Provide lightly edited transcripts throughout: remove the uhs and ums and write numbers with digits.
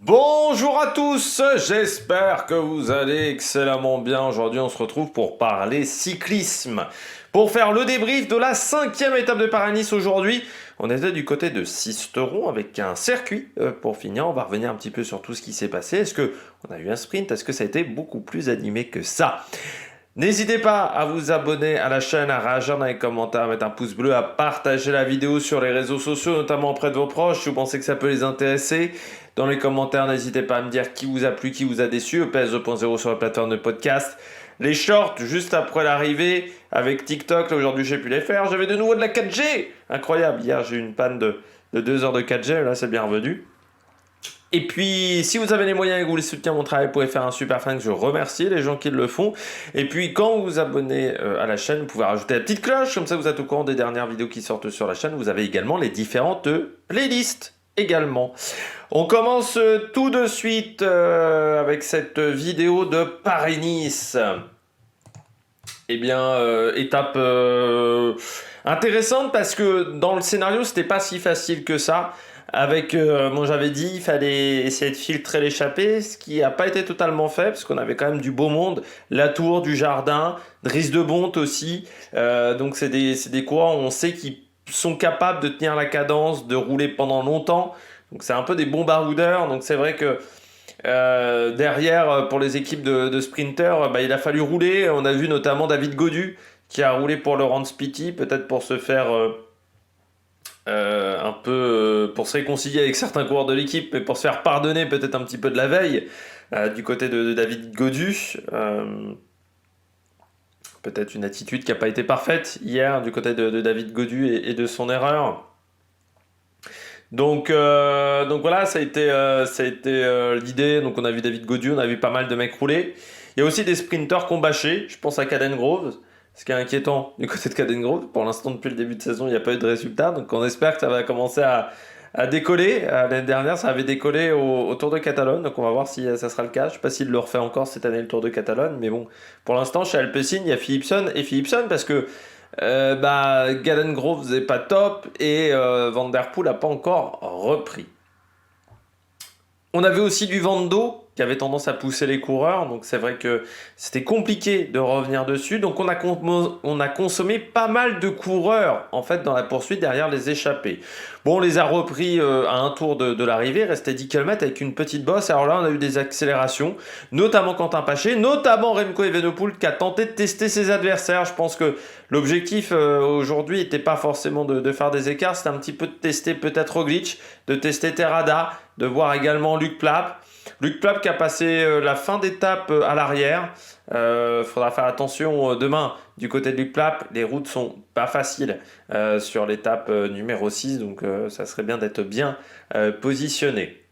Bonjour à tous, j'espère que vous allez excellemment bien. Aujourd'hui, on se retrouve pour parler cyclisme. Pour faire le débrief de la 5e étape de Paris-Nice aujourd'hui, on était du côté de Sisteron avec un circuit. Pour finir, on va revenir un petit peu sur tout ce qui s'est passé. Est-ce qu'on a eu un sprint? Est-ce que ça a été beaucoup plus animé que ça? N'hésitez pas à vous abonner à la chaîne, à réagir dans les commentaires, à mettre un pouce bleu, à partager la vidéo sur les réseaux sociaux, notamment auprès de vos proches, si vous pensez que ça peut les intéresser. Dans les commentaires, n'hésitez pas à me dire qui vous a plu, qui vous a déçu. EPS 2.0 sur la plateforme de podcast. Les shorts, juste après l'arrivée, avec TikTok, là aujourd'hui j'ai pu les faire. J'avais de nouveau de la 4G. Incroyable, hier j'ai eu une panne de 2 heures de 4G, là c'est bien revenu. Et puis, si vous avez les moyens et que vous voulez soutenir mon travail, vous pouvez faire un super thanks. Je remercie les gens qui le font. Et puis, quand vous vous abonnez à la chaîne, vous pouvez rajouter la petite cloche. Comme ça, vous êtes au courant des dernières vidéos qui sortent sur la chaîne. Vous avez également les différentes playlists également. On commence tout de suite avec cette vidéo de Paris-Nice. Eh bien, étape intéressante parce que dans le scénario, c'était pas si facile que ça. Avec, moi j'avais dit, il fallait essayer de filtrer l'échappée, ce qui n'a pas été totalement fait, parce qu'on avait quand même du beau monde, la Tour, du Jardin, Driss de Bonte aussi. Donc c'est des coureurs, on sait qu'ils sont capables de tenir la cadence, de rouler pendant longtemps. Donc c'est un peu des bons baroudeurs. Donc c'est vrai que derrière, pour les équipes de sprinters, il a fallu rouler. On a vu notamment David Gaudu qui a roulé pour Laurent Spiti, peut-être pour se faire... un peu pour se réconcilier avec certains coureurs de l'équipe, mais pour se faire pardonner peut-être un petit peu de la veille du côté de David Gaudu. Peut-être une attitude qui n'a pas été parfaite hier du côté de David Gaudu et de son erreur. Donc voilà, ça a été l'idée. Donc on a vu David Gaudu, on a vu pas mal de mecs rouler. Il y a aussi des sprinters qui ont bâché. Je pense à Caden Groves. Ce qui est inquiétant du côté de Caden Groves, pour l'instant depuis le début de saison, il n'y a pas eu de résultat, donc on espère que ça va commencer à décoller. L'année dernière, ça avait décollé au Tour de Catalogne, donc on va voir si ça sera le cas. Je ne sais pas s'il le refait encore cette année, le Tour de Catalogne, mais bon, pour l'instant, chez Alpecin, il y a Philipsen parce que Caden Groves n'est pas top et Van Der Poel n'a pas encore repris. On avait aussi du vent d'eau qui avait tendance à pousser les coureurs, donc c'est vrai que c'était compliqué de revenir dessus. Donc on a consommé pas mal de coureurs en fait dans la poursuite derrière les échappés. Bon, on les a repris à un tour de l'arrivée, restait 10 km avec une petite bosse. Alors là, on a eu des accélérations, notamment Quentin Paché, notamment Remco Evenepoel qui a tenté de tester ses adversaires. Je pense que l'objectif aujourd'hui n'était pas forcément de faire des écarts, c'était un petit peu de tester peut-être Roglic, de tester Terrada, de voir également Luc Plapp. Luc Plapp qui a passé la fin d'étape à l'arrière. Faudra faire attention demain du côté de Luc Plapp. Les routes sont pas faciles sur l'étape numéro 6, donc ça serait bien d'être bien positionné.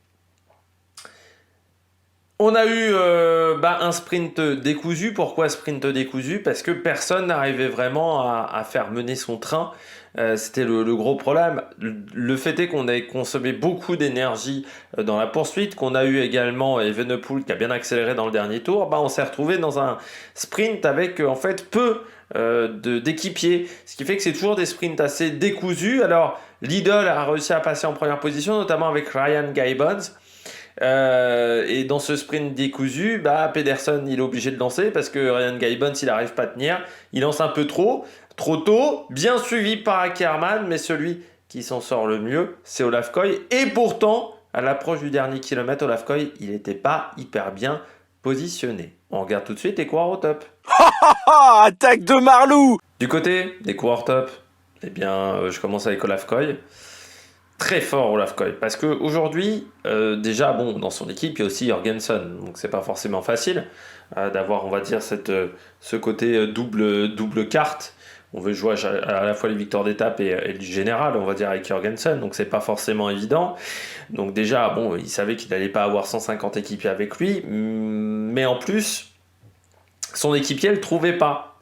On a eu un sprint décousu. Pourquoi sprint décousu? Parce que personne n'arrivait vraiment à faire mener son train. C'était le gros problème. Le fait est qu'on ait consommé beaucoup d'énergie dans la poursuite, qu'on a eu également Evenepoel qui a bien accéléré dans le dernier tour. On s'est retrouvé dans un sprint avec en fait peu d'équipiers, ce qui fait que c'est toujours des sprints assez décousus. Alors Lidl a réussi à passer en première position, notamment avec Ryan Gibbons. Et dans ce sprint décousu, Pedersen il est obligé de lancer parce que Ryan Gibbons il n'arrive pas à tenir, il lance un peu trop tôt, bien suivi par Ackermann, mais celui qui s'en sort le mieux c'est Olaf Koy, et pourtant à l'approche du dernier kilomètre, Olaf Koy il n'était pas hyper bien positionné. On regarde tout de suite les coureurs au top. Attaque de Marlou! Du côté des coureurs top, eh bien je commence avec Olaf Koy. Très fort Olaf Koy, parce qu'aujourd'hui, déjà, dans son équipe, il y a aussi Jorgensen, donc c'est pas forcément facile d'avoir, on va dire, ce côté double carte. On veut jouer à la fois les victoires d'étape et du général, on va dire, avec Jorgensen, donc c'est pas forcément évident. Donc déjà, il savait qu'il n'allait pas avoir 150 équipiers avec lui, mais en plus, son équipier ne le trouvait pas.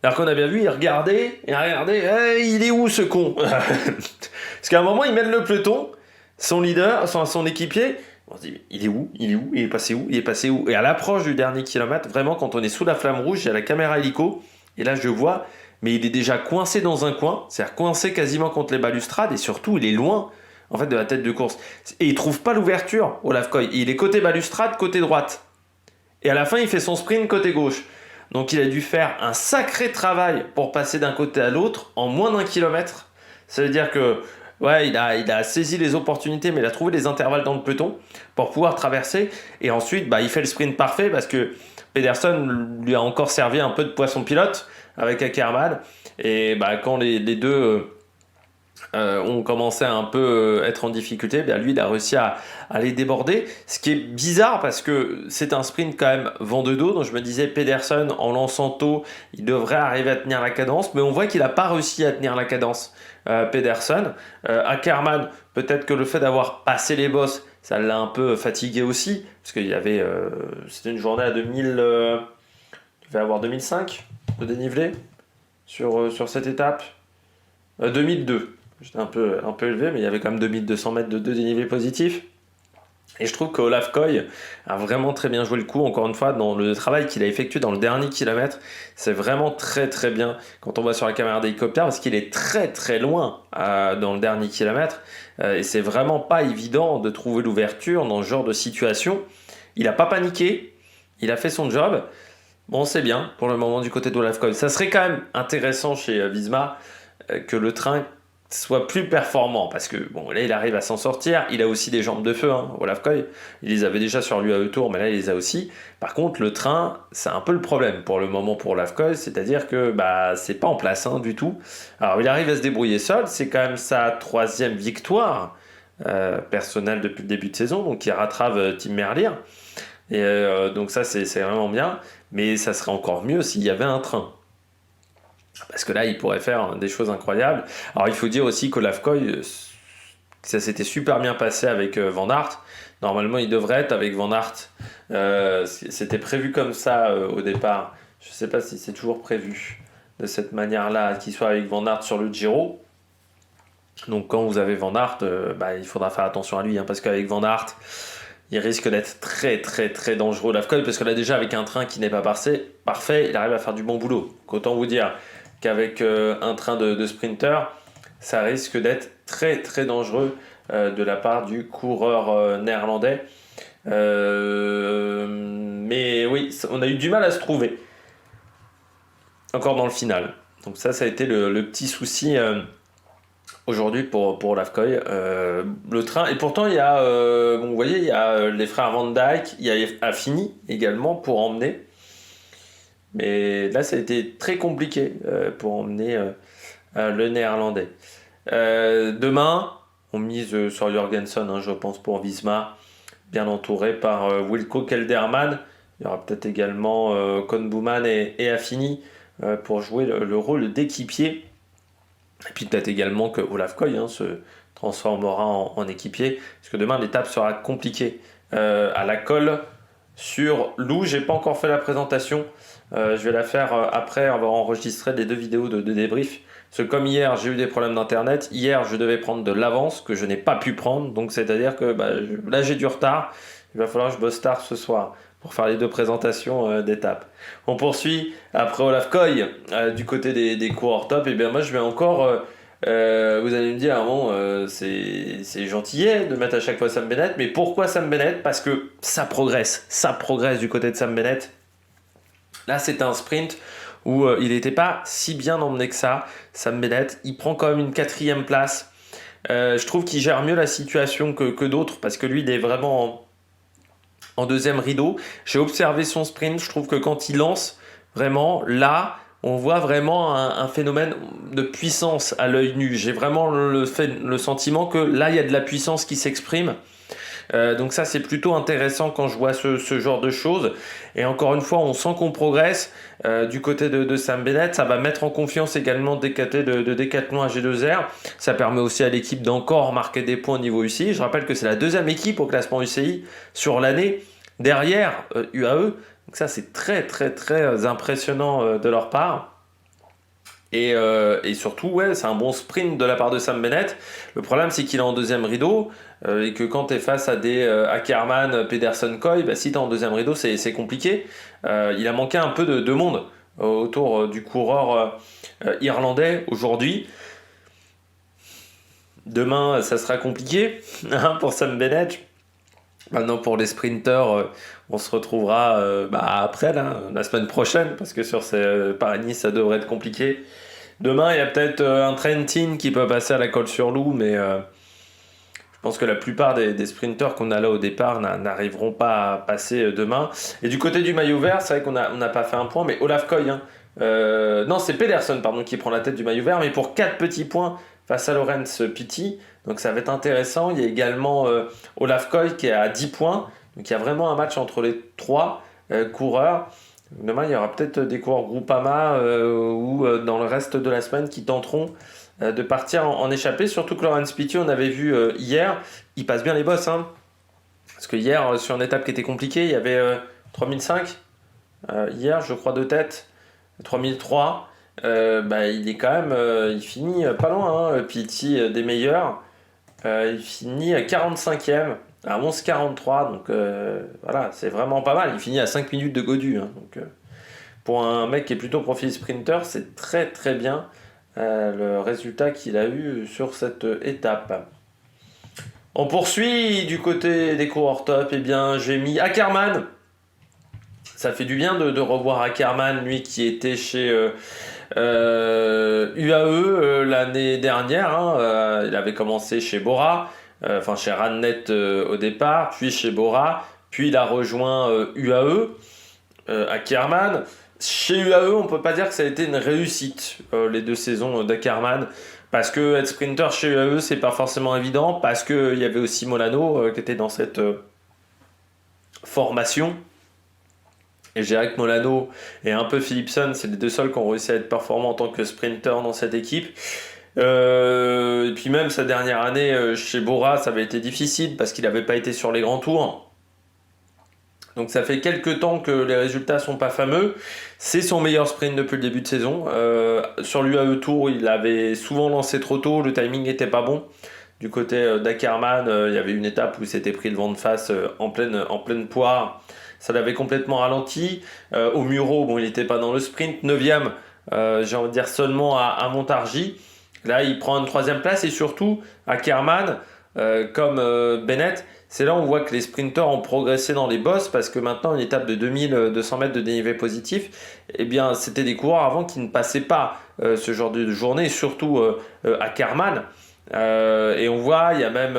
Alors qu'on a bien vu, il regardait, il est où ce con? Parce qu'à un moment, il mène le peloton, son leader, son équipier, on se dit, il est où? Il est passé où? Et à l'approche du dernier kilomètre, vraiment, quand on est sous la flamme rouge, il y a la caméra hélico, et là, je vois, mais il est déjà coincé dans un coin, c'est-à-dire coincé quasiment contre les balustrades, et surtout, il est loin. en fait, de la tête de course. Et il trouve pas l'ouverture, Olaf Koy. Il est côté balustrade, côté droite. Et à la fin, il fait son sprint côté gauche. Donc il a dû faire un sacré travail pour passer d'un côté à l'autre en moins d'1 kilomètre. Ça veut dire que ouais, il a saisi les opportunités, mais il a trouvé des intervalles dans le peloton pour pouvoir traverser. Et ensuite, il fait le sprint parfait parce que Pedersen lui a encore servi un peu de poisson pilote avec Ackermann. Et quand les deux ont commencé à un peu être en difficulté, lui, il a réussi à les déborder. Ce qui est bizarre parce que c'est un sprint quand même vent de dos. Donc je me disais, Pedersen, en lançant tôt, il devrait arriver à tenir la cadence. Mais on voit qu'il n'a pas réussi à tenir la cadence, Pedersen. Ackermann, peut-être que le fait d'avoir passé les bosses, ça l'a un peu fatigué aussi. Parce qu'il y avait... c'était une journée à 2000... il devait avoir 2005 de dénivelé sur cette étape. 2002. J'étais un peu élevé, mais il y avait quand même 2200 mètres de dénivelé positif. Et je trouve que Olaf Koy a vraiment très bien joué le coup. Encore une fois, dans le travail qu'il a effectué dans le dernier kilomètre, c'est vraiment très très bien quand on voit sur la caméra d'hélicoptère, parce qu'il est très très loin dans le dernier kilomètre. Et c'est vraiment pas évident de trouver l'ouverture dans ce genre de situation. Il n'a pas paniqué, il a fait son job. Bon, c'est bien pour le moment du côté d'Olaf Koy. Ça serait quand même intéressant chez Visma que le train soit plus performant, parce que là il arrive à s'en sortir, il a aussi des jambes de feu, Olaf Koy, il les avait déjà sur l'UAE Tour, mais là il les a aussi. Par contre le train, c'est un peu le problème pour le moment pour Olaf Koy, c'est-à-dire que c'est pas en place du tout. Alors il arrive à se débrouiller seul, c'est quand même sa 3e victoire personnelle depuis le début de saison, donc il rattrape Tim Merlier, et donc ça c'est vraiment bien, mais ça serait encore mieux s'il y avait un train. Parce que là, il pourrait faire des choses incroyables. Alors, il faut dire aussi qu'Olaf Koy, ça s'était super bien passé avec Van Aert. Normalement, il devrait être avec Van Aert. C'était prévu comme ça au départ. Je ne sais pas si c'est toujours prévu de cette manière-là, qu'il soit avec Van Aert sur le Giro. Donc, quand vous avez Van Aert, il faudra faire attention à lui, parce qu'avec Van Aert, il risque d'être très très très dangereux, Olaf Koy, parce que là déjà avec un train qui n'est pas parfait, il arrive à faire du bon boulot. Donc, autant vous dire qu'avec un train de sprinter, ça risque d'être très très dangereux de la part du coureur néerlandais. Mais oui, on a eu du mal à se trouver encore dans le final. Donc ça a été le petit souci aujourd'hui pour Olaf Koy. Le train, et pourtant il y a, vous voyez, il y a les frères Van Dijk, il y a Affini également pour emmener. Mais là, ça a été très compliqué pour emmener le néerlandais. Demain, on mise sur Jorgensen, je pense, pour Visma, bien entouré par Wilco Kelderman. Il y aura peut-être également Koen Bouwman et Affini pour jouer le rôle d'équipier. Et puis peut-être également que Olaf Koy se transformera en équipier, parce que demain, l'étape sera compliquée. À la colle sur Loup, j'ai pas encore fait la présentation. Je vais la faire après, on va enregistrer les 2 vidéos de débrief. Parce que comme hier, j'ai eu des problèmes d'internet. Hier, je devais prendre de l'avance que je n'ai pas pu prendre. Donc c'est-à-dire que là, j'ai du retard. Il va falloir que je bosse tard ce soir pour faire les 2 présentations d'étapes. On poursuit après Olaf Koy du côté des coureurs top. Et bien moi, je vais encore... vous allez me dire, c'est gentillet de mettre à chaque fois Sam Bennett. Mais pourquoi Sam Bennett ? Parce que ça progresse. Ça progresse du côté de Sam Bennett. Là, c'est un sprint où il n'était pas si bien emmené que ça. Sam Bennett, il prend quand même une 4e place. Je trouve qu'il gère mieux la situation que d'autres, parce que lui, il est vraiment en 2e rideau. J'ai observé son sprint. Je trouve que quand il lance, vraiment, là, on voit vraiment un phénomène de puissance à l'œil nu. J'ai vraiment le sentiment que là, il y a de la puissance qui s'exprime. Donc ça, c'est plutôt intéressant quand je vois ce genre de choses. Et encore une fois, on sent qu'on progresse du côté de Sam Bennett. Ça va mettre en confiance également DKT de Decathlon AG2R. Ça permet aussi à l'équipe d'encore marquer des points au niveau UCI. Je rappelle que c'est la 2e équipe au classement UCI sur l'année, derrière UAE. Donc ça, c'est très très très impressionnant de leur part. Et surtout, c'est un bon sprint de la part de Sam Bennett. Le problème, c'est qu'il est en 2e rideau et que quand tu es face à des Ackermann, Pedersen, Koy, si tu es en 2e rideau, c'est compliqué. Il a manqué un peu de monde autour du coureur irlandais aujourd'hui. Demain, ça sera compliqué hein, pour Sam Bennett. Maintenant, pour les sprinters, on se retrouvera après, là, la semaine prochaine, parce que sur ces Paris-Nice, ça devrait être compliqué. Demain, il y a peut-être un Trentin qui peut passer à la colle sur loup, mais je pense que la plupart des sprinters qu'on a là au départ n'arriveront pas à passer demain. Et du côté du maillot vert, c'est vrai qu'on n'a pas fait un point, mais Olaf Koy, hein, non, c'est Pedersen pardon, qui prend la tête du maillot vert, mais pour 4 petits points face à Lorenz Pitti. Donc ça va être intéressant. Il y a également Olaf Koy qui est à 10 points. Donc il y a vraiment un match entre les 3 coureurs. Demain, il y aura peut-être des coureurs Groupama ou dans le reste de la semaine qui tenteront de partir en échappée. Surtout que Lorenz Pitti, on avait vu hier, il passe bien les bosses. Hein. Parce que hier, sur une étape qui était compliquée, il y avait 3005. Hier, je crois de tête, 3003. Il est quand même, il finit pas loin. Hein. Pitti des meilleurs. Il finit à 45e, à 11,43. Donc voilà, c'est vraiment pas mal. Il finit à 5 minutes de Godu. Hein. Donc pour un mec qui est plutôt profil sprinter, c'est très très bien le résultat qu'il a eu sur cette étape. On poursuit du côté des coureurs top. Eh bien, j'ai mis Ackermann. Ça fait du bien de revoir Ackermann, lui qui était chez UAE l'année dernière. Hein, il avait commencé chez Bora, chez Radnet au départ, puis chez Bora, puis il a rejoint UAE, Ackermann. Chez UAE, on peut pas dire que ça a été une réussite les 2 saisons d'Ackermann. Parce que être sprinter chez UAE, c'est pas forcément évident. Parce qu'il y avait aussi Molano qui était dans cette formation. Et je dirais que Molano et un peu Philipsen, c'est les 2 seuls qui ont réussi à être performants en tant que sprinter dans cette équipe. Et puis même sa dernière année chez Bora, ça avait été difficile parce qu'il n'avait pas été sur les grands tours. Donc ça fait quelques temps que les résultats sont pas fameux. C'est son meilleur sprint depuis le début de saison. Sur l'UAE Tour, il avait souvent lancé trop tôt, le timing n'était pas bon. Du côté d'Ackermann, il y avait une étape où il s'était pris le vent de face en pleine poire. Ça l'avait complètement ralenti. Au Muro, bon, il n'était pas dans le sprint. 9e, j'ai envie de dire seulement à Montargis. Là, il prend une 3e place et surtout, Ackermann, comme Bennett, c'est là où on voit que les sprinters ont progressé dans les bosses parce que maintenant, une étape de 2200 mètres de dénivelé positif, eh bien, c'était des coureurs avant qui ne passaient pas ce genre de journée, surtout Ackermann. Et on voit, il y a même.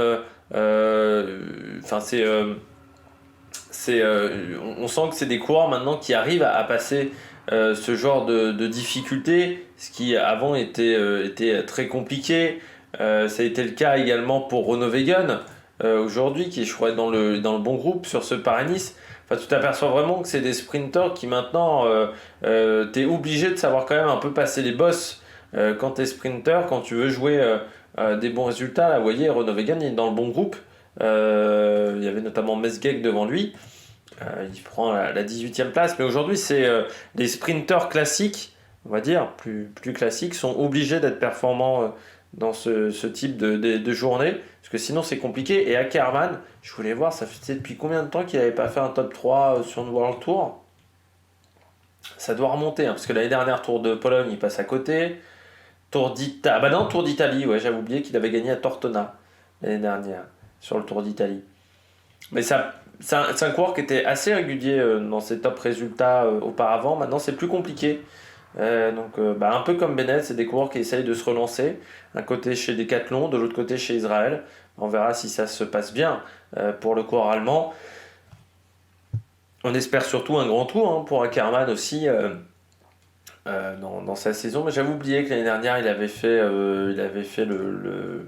On sent que c'est des coureurs maintenant qui arrivent à passer ce genre de difficultés, ce qui avant était très compliqué. Ça a été le cas également pour Renaud Wegen aujourd'hui, qui je crois est dans le bon groupe sur ce Paris-Nice. Enfin, tu t'aperçois vraiment que c'est des sprinters qui maintenant, t'es obligé de savoir quand même un peu passer les bosses quand t'es sprinter, quand tu veux jouer des bons résultats. Là, vous voyez, Renaud Wegen il est dans le bon groupe. Il y avait notamment Mesgek devant lui. Il prend la 18e place. Mais aujourd'hui, c'est les sprinters classiques, on va dire, plus classiques, sont obligés d'être performants dans ce type de journée. Parce que sinon, c'est compliqué. Et Ackermann, je voulais voir, ça fait depuis combien de temps qu'il n'avait pas fait un top 3 sur une World Tour. Ça doit remonter, hein, parce que l'année dernière, Tour de Pologne, il passe à côté. Tour d'Italie, ouais, j'avais oublié qu'il avait gagné à Tortona l'année dernière, sur le Tour d'Italie. Mais c'est un coureur qui était assez régulier dans ses top résultats auparavant. Maintenant, c'est plus compliqué. Un peu comme Bennett, c'est des coureurs qui essayent de se relancer. Un côté chez Decathlon, de l'autre côté chez Israël. On verra si ça se passe bien pour le coureur allemand. On espère surtout un grand tour pour Ackermann aussi dans sa saison. Mais j'avais oublié que l'année dernière, il avait fait le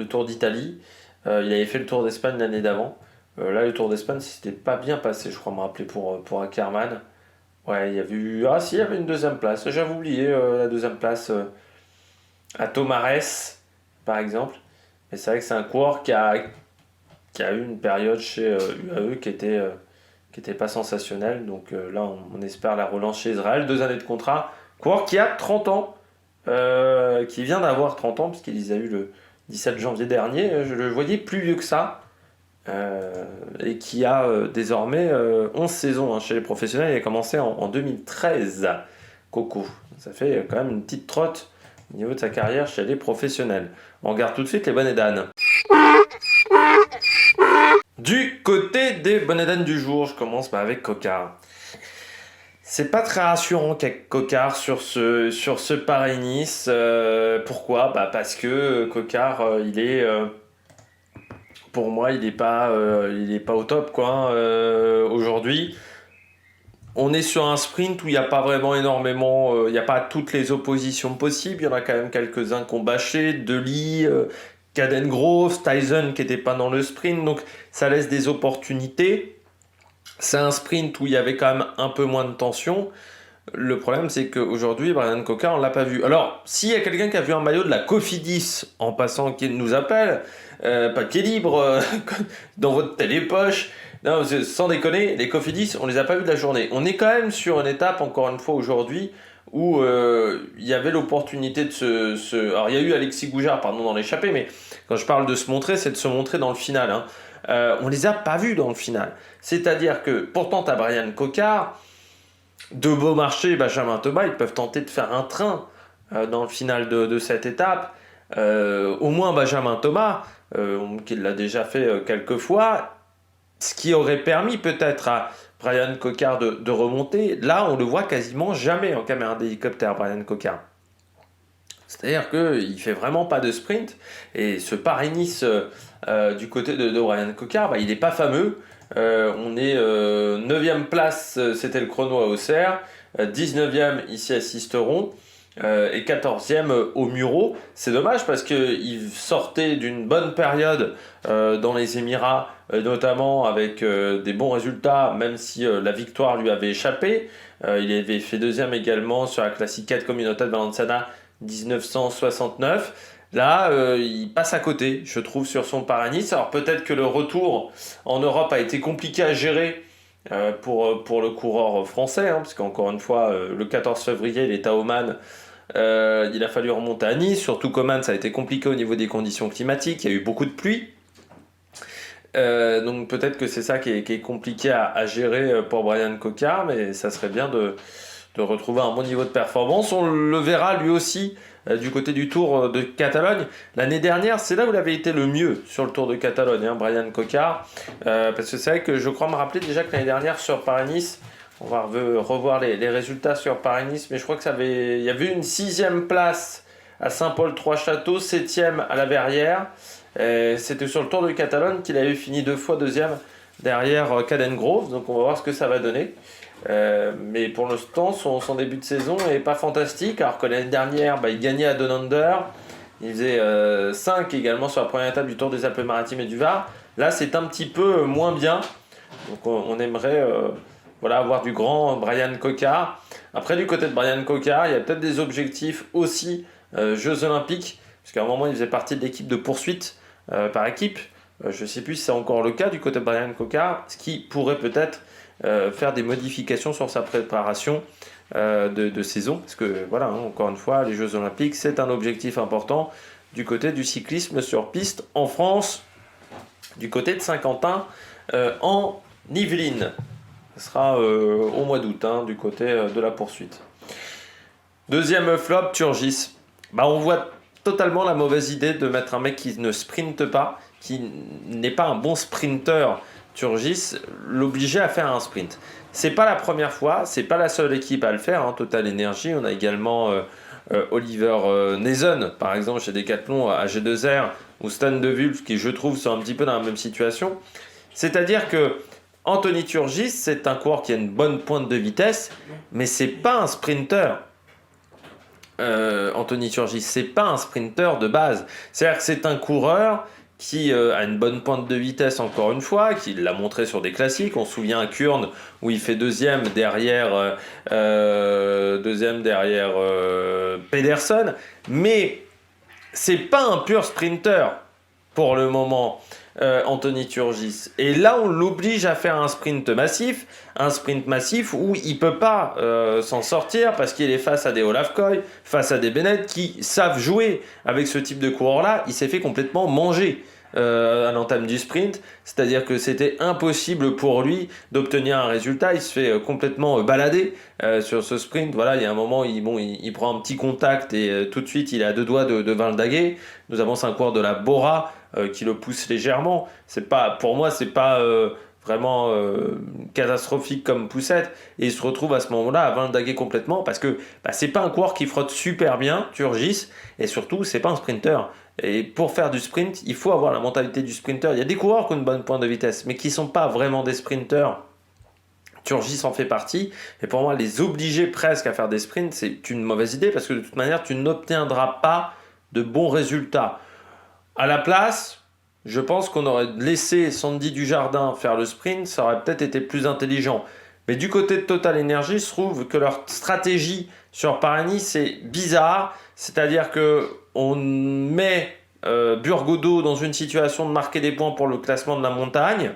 Tour d'Italie. Il avait fait le Tour d'Espagne l'année d'avant. Là, le Tour d'Espagne, c'était pas bien passé, je crois me rappeler, pour Ackermann. Ouais, il y avait eu... Ah si, il y avait une 2e place. J'avais oublié la 2e place à Tomares, par exemple. Mais c'est vrai que c'est un coureur qui a eu une période chez UAE qui était pas sensationnelle. Donc là, on espère la relance chez Israël. 2 années de contrat. Coureur qui a 30 ans, qui vient d'avoir 30 ans, puisqu'il les a eu le 17 janvier dernier. Je le voyais plus vieux que ça. Et qui a désormais 11 saisons chez les professionnels. Il a commencé en 2013, Coco. Ça fait quand même une petite trotte au niveau de sa carrière chez les professionnels. On regarde tout de suite les bonnets d'âne. Du côté des bonnets d'âne du jour, je commence avec Cocard. C'est pas très rassurant qu'avec Cocard sur ce Paris-Nice. Pourquoi ? Parce que Cocard, pour moi, il est pas au top quoi. Aujourd'hui, on est sur un sprint où il n'y a pas vraiment énormément, il n'y a pas toutes les oppositions possibles. Il y en a quand même quelques-uns qui ont bâché, Dely, Caden Groves, Tyson qui n'était pas dans le sprint, donc ça laisse des opportunités. C'est un sprint où il y avait quand même un peu moins de tension. Le problème, c'est qu'aujourd'hui, Bryan Coquard, on ne l'a pas vu. Alors, s'il y a quelqu'un qui a vu un maillot de la Cofidis, en passant, qui nous appelle, papier libre, dans votre télépoche, non, sans déconner, les Cofidis, on ne les a pas vus de la journée. On est quand même sur une étape, encore une fois, aujourd'hui, où il y avait l'opportunité de Alors, il y a eu Alexis Goujard, pardon, dans l'échappée, mais quand je parle de se montrer, c'est de se montrer dans le final. Hein. On ne les a pas vus dans le final. C'est-à-dire que, pourtant, tu as Bryan Coquard, de Beaumarchais, Benjamin Thomas, ils peuvent tenter de faire un train dans le final de cette étape. Au moins Benjamin Thomas, qui l'a déjà fait quelques fois, ce qui aurait permis peut-être à Bryan Coquard de remonter. Là, on le voit quasiment jamais en caméra d'hélicoptère, Bryan Coquard. C'est-à-dire qu'il ne fait vraiment pas de sprint. Et ce Paris-Nice du côté de Bryan Coquard, il n'est pas fameux. On est 9e place, c'était le chrono à Auxerre, 19e ici à Sisteron et 14e au Muro. C'est dommage parce qu'il sortait d'une bonne période dans les Émirats, notamment avec des bons résultats, même si la victoire lui avait échappé. Il avait fait 2e également sur la Classiquette Communauté de Valenciana 1969. Là, il passe à côté, je trouve, sur son Paris-Nice. Alors peut-être que le retour en Europe a été compliqué à gérer pour le coureur français, hein, parce qu'encore une fois, le 14 février, il est à Oman. Il a fallu remonter à Nice, surtout qu'Oman, ça a été compliqué au niveau des conditions climatiques. Il y a eu beaucoup de pluie. Donc peut-être que c'est ça qui est compliqué à gérer pour Bryan Coquard, mais ça serait bien de retrouver un bon niveau de performance. On le verra lui aussi du côté du Tour de Catalogne. L'année dernière, c'est là où il avait été le mieux sur le Tour de Catalogne, hein, Bryan Coquard. Parce que c'est vrai que je crois me rappeler déjà que l'année dernière sur Paris-Nice, on va revoir les résultats sur Paris-Nice, mais je crois il y avait une 6e place à Saint-Paul-Trois-Châteaux, 7e à la Verrière. C'était sur le Tour de Catalogne qu'il avait fini 2 fois 2e derrière Caden Groves, donc on va voir ce que ça va donner. Mais pour l'instant, son début de saison n'est pas fantastique, alors que l'année dernière, il gagnait à Down Under, il faisait 5 également sur la première étape du Tour des Alpes-Maritimes et du Var. Là, c'est un petit peu moins bien, donc on aimerait avoir du grand Bryan Coquard. Après, du côté de Bryan Coquard, il y a peut-être des objectifs aussi Jeux Olympiques, parce qu'à un moment, il faisait partie de l'équipe de poursuite par équipe. Je ne sais plus si c'est encore le cas du côté de Bryan Coquard, ce qui pourrait peut-être faire des modifications sur sa préparation de saison, parce que voilà, hein, encore une fois, les Jeux Olympiques, c'est un objectif important du côté du cyclisme sur piste en France, du côté de Saint-Quentin en Yvelines. Ce sera au mois d'août, hein, du côté de la poursuite. Deuxième flop, Turgis. On voit totalement la mauvaise idée de mettre un mec qui ne sprinte pas, qui n'est pas un bon sprinter. Turgis, l'obliger à faire un sprint. C'est pas la première fois, c'est pas la seule équipe à le faire, hein, Total Energy. On a également Oliver Naesen, par exemple, chez Decathlon à G2R, ou Stan De Wulf, qui je trouve sont un petit peu dans la même situation. C'est-à-dire que Anthony Turgis, c'est un coureur qui a une bonne pointe de vitesse, mais c'est pas un sprinter. Anthony Turgis, c'est pas un sprinter de base. C'est-à-dire que c'est un coureur qui a une bonne pointe de vitesse, encore une fois, qui l'a montré sur des classiques. On se souvient à Kurn où il fait deuxième derrière Pedersen, mais c'est pas un pur sprinter pour le moment. Anthony Turgis. Et là, on l'oblige à faire un sprint massif où il peut pas s'en sortir parce qu'il est face à des Olaf Koy, face à des Bennett qui savent jouer avec ce type de coureur-là. Il s'est fait complètement manger à l'entame du sprint, c'est-à-dire que c'était impossible pour lui d'obtenir un résultat. Il se fait complètement balader sur ce sprint. Voilà, il y a un moment, il prend un petit contact et tout de suite, il est à deux doigts de Valdaguer. Nous avons un coureur de la Bora qui le pousse légèrement. Pour moi, c'est pas vraiment catastrophique comme poussette, et il se retrouve à ce moment-là à Valdaguer complètement parce que c'est pas un coureur qui frotte super bien, Turgis, et surtout c'est pas un sprinter. Et pour faire du sprint, il faut avoir la mentalité du sprinter. Il y a des coureurs qui ont une bonne pointe de vitesse, mais qui sont pas vraiment des sprinters. Turgis en fait partie, et pour moi, les obliger presque à faire des sprints, c'est une mauvaise idée parce que de toute manière, tu n'obtiendras pas de bons résultats. À la place, je pense qu'on aurait laissé Sandy Dujardin faire le sprint, ça aurait peut-être été plus intelligent. Mais du côté de Total Energy, je trouve que leur stratégie sur Paris c'est bizarre. C'est-à-dire que on met Burgodo dans une situation de marquer des points pour le classement de la montagne.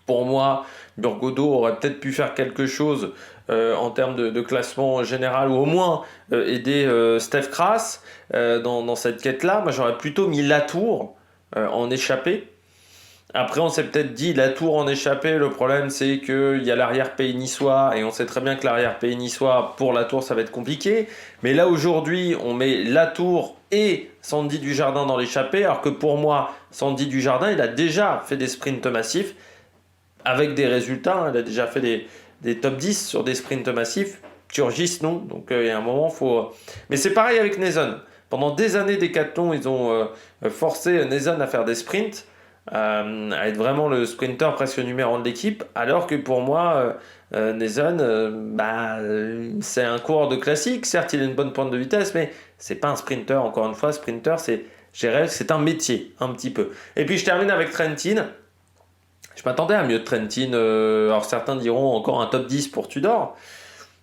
Pour moi, Burgodo aurait peut-être pu faire quelque chose en termes de classement général, ou au moins aider Steph Kras dans cette quête-là. Moi, j'aurais plutôt mis Latour en échappée. Après, on s'est peut-être dit Latour en échappée. Le problème, c'est qu'il y a l'arrière-pays niçois, et on sait très bien que l'arrière-pays niçois, pour Latour, ça va être compliqué. Mais là, aujourd'hui, on met Latour et Sandy Dujardin dans l'échappée, alors que pour moi, Sandy Dujardin, il a déjà fait des sprints massifs avec des résultats. Il a déjà fait des top 10 sur des sprints massifs. Turgis, non. Donc, il y a un moment, faut. Mais c'est pareil avec Nason. Pendant des années, Decathlon, ils ont forcé Nason à faire des sprints, à être vraiment le sprinter presque numéro 1 de l'équipe, alors que pour moi, Nason, c'est un coureur de classique. Certes, il a une bonne pointe de vitesse, mais c'est pas un sprinter. Encore une fois, sprinter, c'est un métier, un petit peu. Et puis, je termine avec Trentin. Je m'attendais à mieux de Trentin. Alors, certains diront encore un top 10 pour Tudor.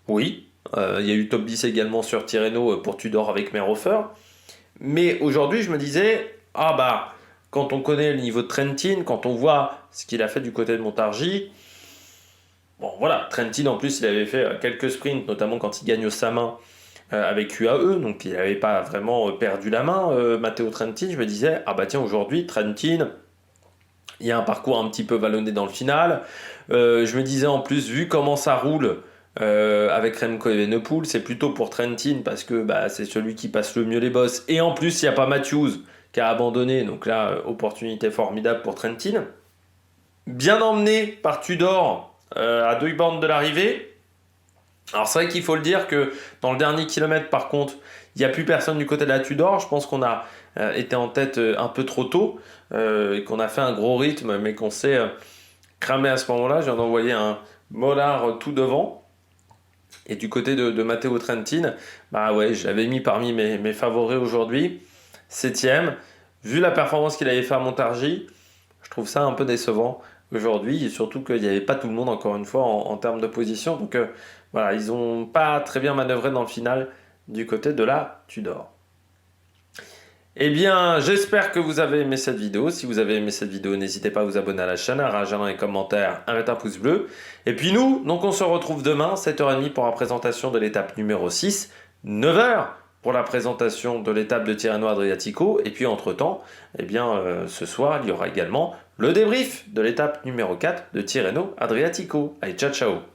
Oui, il y a eu top 10 également sur Tirreno pour Tudor avec Merhofer. Mais aujourd'hui, je me disais, quand on connaît le niveau de Trentin, quand on voit ce qu'il a fait du côté de Montargis, bon voilà, Trentin en plus, il avait fait quelques sprints, notamment quand il gagne au Samin avec UAE, donc il n'avait pas vraiment perdu la main, Matteo Trentin. Je me disais, tiens, aujourd'hui, Trentin, il y a un parcours un petit peu vallonné dans le final. Je me disais en plus, vu comment ça roule avec Remco Evenepoel, c'est plutôt pour Trentin parce que c'est celui qui passe le mieux les bosses. Et en plus, il n'y a pas Matthews qui a abandonné. Donc là, opportunité formidable pour Trentin. Bien emmené par Tudor à 2 bornes de l'arrivée. Alors c'est vrai qu'il faut le dire que dans le dernier kilomètre, par contre, il n'y a plus personne du côté de la Tudor. Je pense qu'on a été en tête un peu trop tôt et qu'on a fait un gros rythme, mais qu'on s'est cramé à ce moment-là. Je viens d'envoyer un Mollard tout devant. Et du côté de Matteo Trentin, je l'avais mis parmi mes favoris aujourd'hui. 7ème. Vu la performance qu'il avait fait à Montargis, je trouve ça un peu décevant aujourd'hui. Et surtout qu'il n'y avait pas tout le monde, encore une fois, en termes de position. Donc ils n'ont pas très bien manœuvré dans le final du côté de la Tudor. Eh bien, j'espère que vous avez aimé cette vidéo. Si vous avez aimé cette vidéo, n'hésitez pas à vous abonner à la chaîne, à réagir dans les commentaires, à mettre un pouce bleu. Et puis nous, donc on se retrouve demain, 7h30 pour la présentation de l'étape numéro 6, 9h pour la présentation de l'étape de Tirreno Adriatico. Et puis entre-temps, ce soir, il y aura également le débrief de l'étape numéro 4 de Tirreno Adriatico. Allez, ciao ciao!